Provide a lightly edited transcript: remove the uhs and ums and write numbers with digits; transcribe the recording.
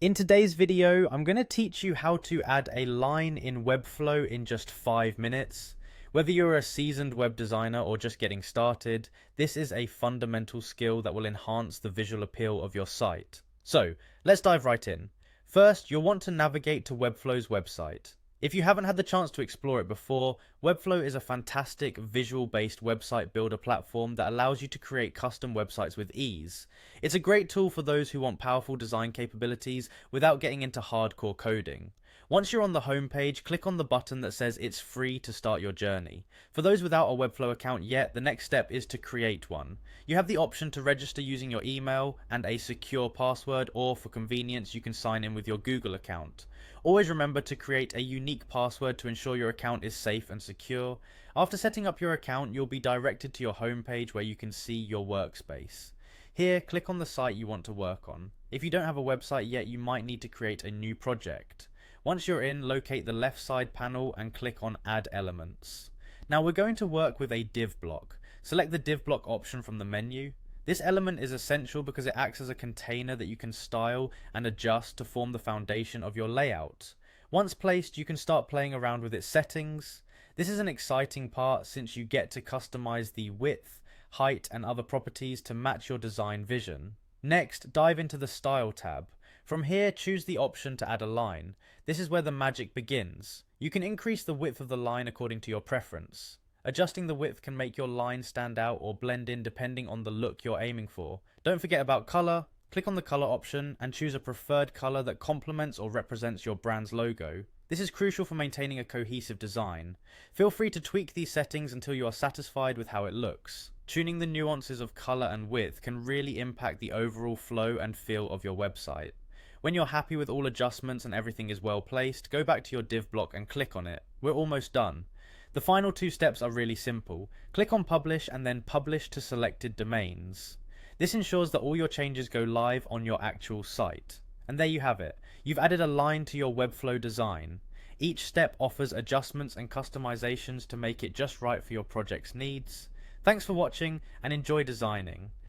In today's video, I'm going to teach you how to add a line in Webflow in just 5 minutes. Whether you're a seasoned web designer or just getting started, this is a fundamental skill that will enhance the visual appeal of your site. So, let's dive right in. First, you'll want to navigate to Webflow's website. If you haven't had the chance to explore it before, Webflow is a fantastic visual-based website builder platform that allows you to create custom websites with ease. It's a great tool for those who want powerful design capabilities without getting into hardcore coding. Once you're on the homepage, click on the button that says it's free to start your journey. For those without a Webflow account yet, the next step is to create one. You have the option to register using your email and a secure password, or for convenience, you can sign in with your Google account. Always remember to create a unique password to ensure your account is safe and secure. After setting up your account, you'll be directed to your homepage where you can see your workspace. Here, click on the site you want to work on. If you don't have a website yet, you might need to create a new project. Once you're in, locate the left side panel and click on Add Elements. Now we're going to work with a div block. Select the div block option from the menu. This element is essential because it acts as a container that you can style and adjust to form the foundation of your layout. Once placed, you can start playing around with its settings. This is an exciting part since you get to customize the width, height, and other properties to match your design vision. Next, dive into the Style tab. From here, choose the option to add a line. This is where the magic begins. You can increase the width of the line according to your preference. Adjusting the width can make your line stand out or blend in depending on the look you're aiming for. Don't forget about color. Click on the color option and choose a preferred color that complements or represents your brand's logo. This is crucial for maintaining a cohesive design. Feel free to tweak these settings until you are satisfied with how it looks. Tuning the nuances of color and width can really impact the overall flow and feel of your website. When you're happy with all adjustments and everything is well placed, go back to your div block and click on it. We're almost done. The final two steps are really simple. Click on Publish and then Publish to selected domains. This ensures that all your changes go live on your actual site. And there you have it. You've added a line to your Webflow design. Each step offers adjustments and customizations to make it just right for your project's needs. Thanks for watching and enjoy designing.